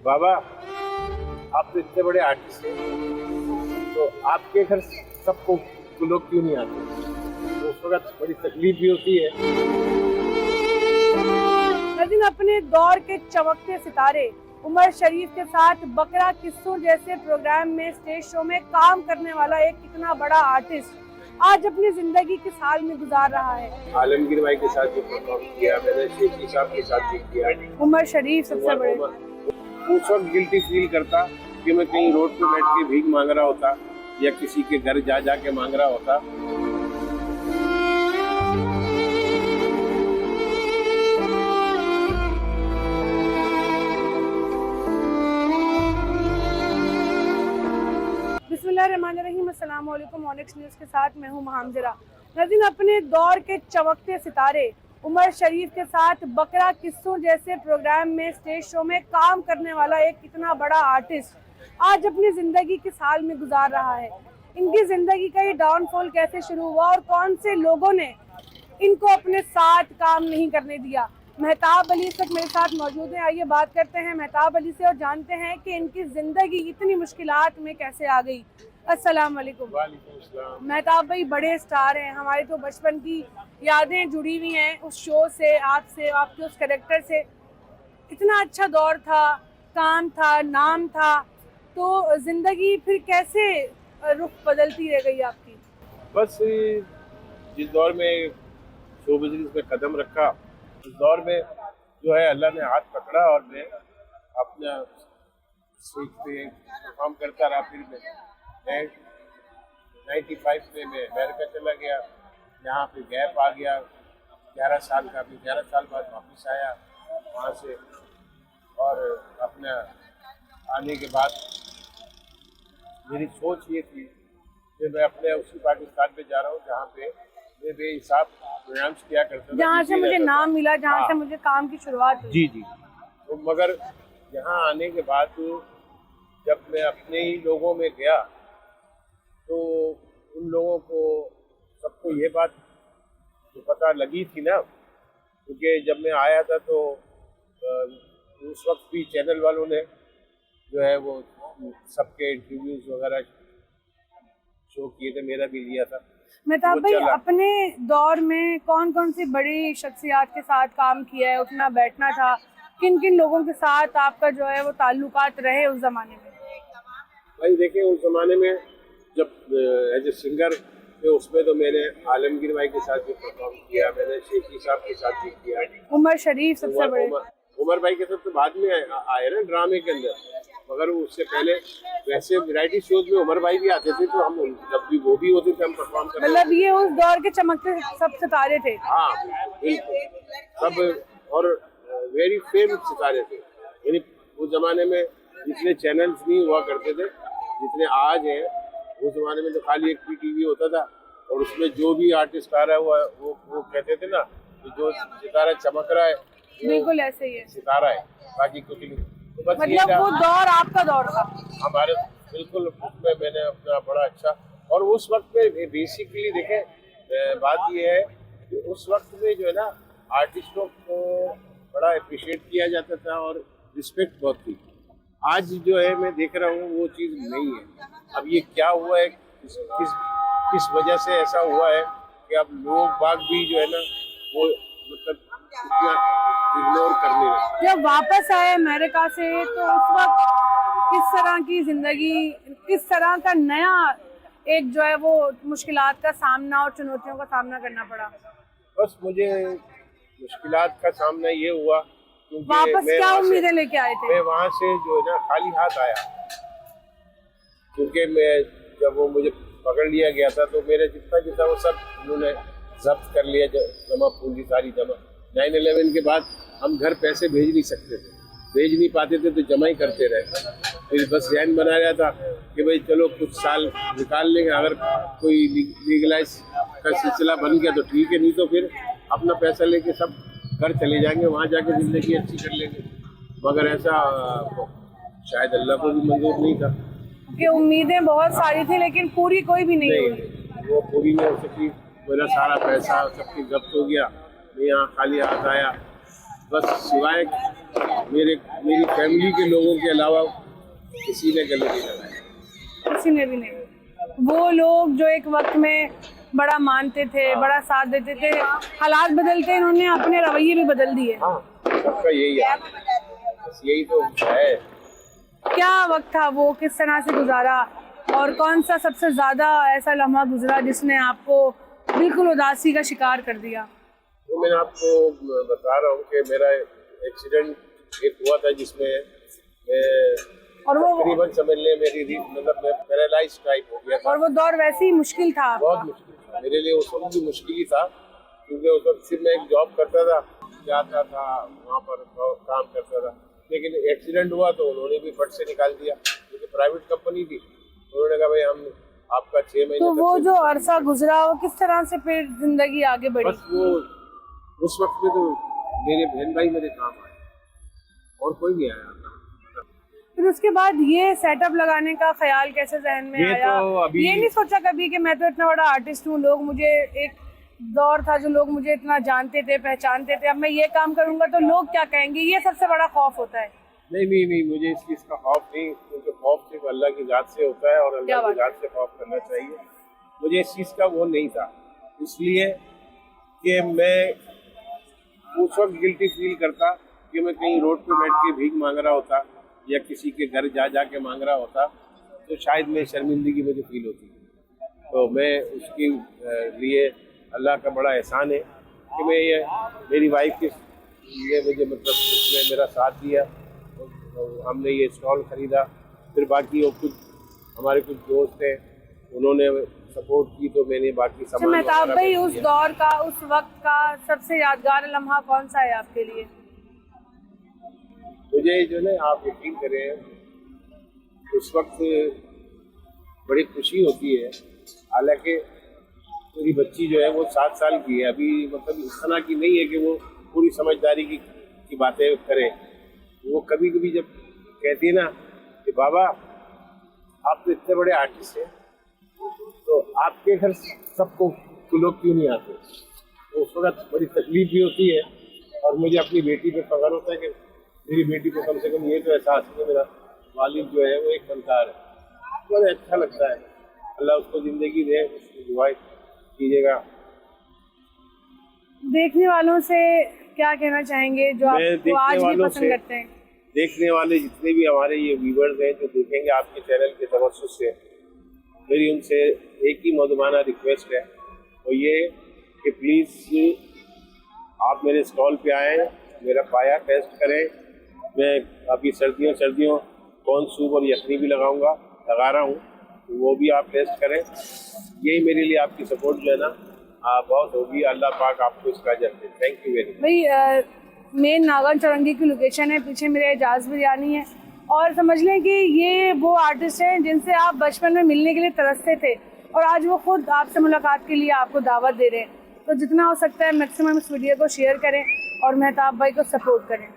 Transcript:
बाबा, आप तो इतने बड़े आर्टिस्ट हैं, तो आपके घर सबको लोग क्यों नहीं आते? तो उस वक्त बड़ी तकलीफ भी होती है। लेकिन अपने दौर के चमकते सितारे उमर शरीफ के साथ बकरा किस्सों जैसे प्रोग्राम में, स्टेज शो में काम करने वाला एक इतना बड़ा आर्टिस्ट आज अपनी जिंदगी किस हाल में गुजार रहा है। आलमगीर भाई के साथ जो परफॉर्म किया मैंने, शेखी साहब के साथ भी किया। उमर शरीफ सबसे बड़े। उस वक्त गिल्टी फील करता कि मैं कहीं रोड पे बैठ के भीख मांग रहा होता या किसी के घर जा जा के मांग रहा होता। बिस्मिल्लाहिर्रहमानिर्रहीम, अस्सलाम वालेकुम। ऑनिक्स न्यूज़ के साथ मैं हूं महामजरा। नाज़रीन, अपने दौर के चमकते सितारे उमर शरीफ के साथ बकरा किस्सों जैसे प्रोग्राम में, स्टेज शो में काम करने वाला एक इतना बड़ा आर्टिस्ट आज अपनी ज़िंदगी किस हाल में गुजार रहा है। इनकी ज़िंदगी का ये डाउनफॉल कैसे शुरू हुआ और कौन से लोगों ने इनको अपने साथ काम नहीं करने दिया। मेहताब अली तक मेरे साथ मौजूद हैं। आइए बात करते हैं मेहताब अली से और जानते हैं कि इनकी ज़िंदगी इतनी मुश्किलात में कैसे आ गई। अस्सलाम वालेकुम। मेहताब भाई बड़े स्टार हैं, हमारे तो बचपन की यादें जुड़ी हुई हैं उस शो से, आपसे, आपके उस कैरेक्टर से। इतना अच्छा दौर था, काम था, नाम था, तो ज़िंदगी फिर कैसे रुख बदलती रह गई आपकी? बस जिस दौर में शो बिजनेस में कदम रखा, उस दौर में जो है अल्लाह ने हाथ पकड़ा और मैं अपना सीखते परफॉर्म करता रहा। फिर मैं 95 में मैं अमेरिका चला गया, यहाँ पे गैप आ गया 11 साल का। फिर 11 साल बाद वापस आया वहाँ से, और अपना आने के बाद मेरी सोच ये थी कि मैं अपने उसी पाकिस्तान में जा रहा हूँ जहाँ पे मैं बेहिसाब प्रोग्राम्स किया करता था, जहाँ से मुझे नाम मिला, जहाँ से मुझे काम की शुरुआत हुई। जी जी। तो मगर यहाँ आने के बाद जब मैं अपने ही लोगों में गया तो उन लोगों को सबको ये बात तो पता लगी थी ना, क्योंकि जब मैं आया था तो उस वक्त भी चैनल वालों ने जो है वो सबके इंटरव्यूज वगैरह शो किए थे, मेरा भी लिया था। मेहताब भाई, अपने दौर में कौन कौन सी बड़ी शख्सियात के साथ काम किया है, उठना बैठना था, किन किन लोगों के साथ आपका जो है वो ताल्लुकात रहे उस जमाने में? भाई देखिए, उस जमाने में जब एज ए सिंगर थे उसमें तो मैंने आलमगीर भाई के साथ भी परफॉर्म किया, मैंने शेखी साहब के साथ भी किया। उमर शरीफ सबसे बड़े। उमर भाई के साथ तो बाद में आए ना ड्रामे के अंदर, मगर उससे पहले वैसे वैरायटी शोज में उमर भाई भी आते थे, तो हम जब भी वो भी होते थे हम परफॉर्म करते। मतलब ये उस दौर के चमकते सब सितारे थे। हाँ बिल्कुल, सब, और वेरी फेमस सितारे थे। यानी उस जमाने में जितने चैनल्स नहीं हुआ करते थे जितने आज हैं, उस जमाने में तो खाली एक PTV होता था, और उसमें जो भी आर्टिस्ट आ रहा है वो कहते थे ना कि जो सितारा चमक रहा है बिल्कुल ऐसे ही है, सितारा है, बाकी कुछ नहीं। तो बस मतलब वो दौर आपका दौर था हमारे, बिल्कुल। उसमें मैंने अपना बड़ा अच्छा, और उस वक्त में बेसिकली देखें बात ये है कि उस वक्त में जो है ना आर्टिस्टों को बड़ा अप्रिशिएट किया जाता था और रिस्पेक्ट बहुत थी। आज जो है मैं देख रहा हूँ वो चीज़ नहीं है। अब ये क्या हुआ है, किस वजह से ऐसा हुआ है कि अब लोग बाग भी जो है ना वो मतलब इतना इग्नोर करने लगे। जब वापस आए अमेरिका से तो उस वक्त किस तरह की जिंदगी, किस तरह का नया एक जो है वो मुश्किलात का सामना और चुनौतियों का सामना करना पड़ा? बस मुझे मुश्किलात का सामना ये हुआ क्योंकि वापस क्या उम्मीदें लेके आए थे? मैं वहाँ से जो है ना खाली हाथ आया, क्योंकि मैं जब वो मुझे पकड़ लिया गया था तो मेरे जितना वो सब उन्होंने जब्त कर लिया, जमा पूंजी सारी जमा। 9/11 के बाद हम घर पैसे भेज नहीं सकते थे, भेज नहीं पाते थे तो जमा ही करते रहे। फिर बस ध्यान बना रहा था कि भाई चलो कुछ साल निकाल लेंगे, अगर कोई लीगलाइज का सिलसिला बन गया तो ठीक है, नहीं तो फिर अपना पैसा लेके सब घर चले जाएंगे, वहाँ जाके ज़िंदगी अच्छी कर लेंगे। मगर ऐसा शायद अल्लाह को भी मंजूर नहीं था। कि उम्मीदें बहुत सारी थी लेकिन पूरी कोई भी नहीं हुई। वो पूरी नहीं हो सकी। मेरा सारा पैसा सबकी जब्त हो गया, मैं यहाँ खाली हाथ आया, बस सिवाय मेरी फैमिली के लोगों के अलावा किसी ने गले नहीं लगाया। किसी ने भी नहीं। वो लोग जो एक वक्त में बड़ा मानते थे, बड़ा साथ देते थे, हालात बदलते इन्होंने अपने रवैये भी बदल दिए। हाँ, सबका यही है, बस यही तो है। क्या वक्त था वो, किस तरह से गुजारा, और कौन सा सबसे ज्यादा ऐसा लम्हा गुजरा जिसने आपको बिल्कुल उदासी का शिकार कर दिया? तो मैं आपको बता रहा हूँ कि मेरा एक्सीडेंट एक हुआ था जिसमें और वो तकरीबन समझ ले मेरी मतलब पैरालाइज टाइप हो गया था। और वो दौर वैसे ही मुश्किल था आपका? बहुत मुश्किल था मेरे लिए, उस वक्त भी मुश्किल ही था, क्योंकि उस वक्त सिर्फ मैं एक जॉब करता था, जाता था वहाँ पर काम करता था। लेकिन एक्सीडेंट हुआ तो उन्होंने भी फट से निकाल दिया, क्योंकि प्राइवेट कंपनी थी। उन्होंने कहा भाई हम आपका 6 महीने। तो वो जो अरसा गुजरा वो किस तरह से फिर जिंदगी आगे बढ़ी? बस वो उस वक्त में तो मेरे बहन भाई मेरे काम आए और कोई नहीं आया। फिर उसके बाद ये सेटअप लगाने का ख्याल कैसे जहन में आया? तो ये नहीं सोचा कभी कि मैं तो इतना बड़ा आर्टिस्ट हूँ, लोग मुझे, एक दौर था जो लोग मुझे इतना जानते थे, पहचानते थे, अब मैं ये काम करूंगा तो लोग क्या कहेंगे, ये सबसे बड़ा खौफ होता है? नहीं, मुझे इस चीज़ का खौफ नहीं, क्योंकि खौफ सिर्फ अल्लाह की जात से होता है और अल्लाह की जात से खौफ करना चाहिए। मुझे इस चीज़ का वो नहीं था, इसलिए कि मैं उस वक्त गिल्टी फील करता कि मैं कहीं रोड पे बैठ के भीख मांग रहा होता या किसी के घर जा के मांग रहा होता तो शायद मैं शर्मिंदगी मुझे फील होती। तो मैं उसके लिए अल्लाह का बड़ा एहसान है कि मैं ये मेरी वाइफ के लिए मुझे मतलब उसने मेरा साथ दिया, तो हमने ये स्टॉल ख़रीदा। फिर बाकी वो कुछ हमारे कुछ दोस्त हैं उन्होंने सपोर्ट की, तो मैंने बाकी सामान। मेहताब भाई, उस दौर का, उस वक्त का सबसे यादगार लम्हा कौन सा है आपके लिए? मुझे जो है आप यकीन करें, उस वक्त बड़ी खुशी होती है। हालांकि मेरी बच्ची जो है वो 7 साल की है अभी, मतलब इस तरह की नहीं है कि वो पूरी समझदारी की बातें करे। वो कभी कभी जब कहती है ना कि बाबा आप तो इतने बड़े आर्टिस्ट हैं, तो आपके घर सबको लोग क्यों नहीं आते, तो उस वक्त बड़ी तकलीफ भी होती है। और मुझे अपनी बेटी पे फख्र होता है कि मेरी बेटी को कम से कम ये तो एहसास है मेरा वालिद जो है वो एक फनकार है। बड़ा अच्छा लगता है। अल्लाह उसको ज़िंदगी दे, उसकी दुआ कीजिएगा। देखने वालों से क्या कहना चाहेंगे जो आपको आज भी पसंद करते हैं? देखने वाले जितने भी हमारे ये व्यूवर्स हैं जो देखेंगे आपके चैनल के तवज्जुह से, मेरी उनसे एक ही मौजूदाना रिक्वेस्ट है, और ये कि प्लीज़ आप मेरे स्टॉल पे आएँ, मेरा पाया टेस्ट करें। मैं अभी सर्दियों कॉर्न सूप और यखनी भी लगा रहा हूँ, तो वो भी आप टेस्ट करें। यही मेरे लिए आपकी सपोर्ट जो है ना बहुत होगी। अल्लाह पाक आपको इसका अजर दे। Thank you very much. भाई, मेन नागन चौरंगी की लोकेशन है, पीछे मेरे एजाज बिरयानी है, और समझ लें कि ये वो आर्टिस्ट हैं जिनसे आप बचपन में मिलने के लिए तरसते थे, और आज वो खुद आपसे मुलाकात के लिए आपको दावत दे रहे हैं। तो जितना हो सकता है मैक्सिमम इस वीडियो को शेयर करें और मेहताब भाई को सपोर्ट करें।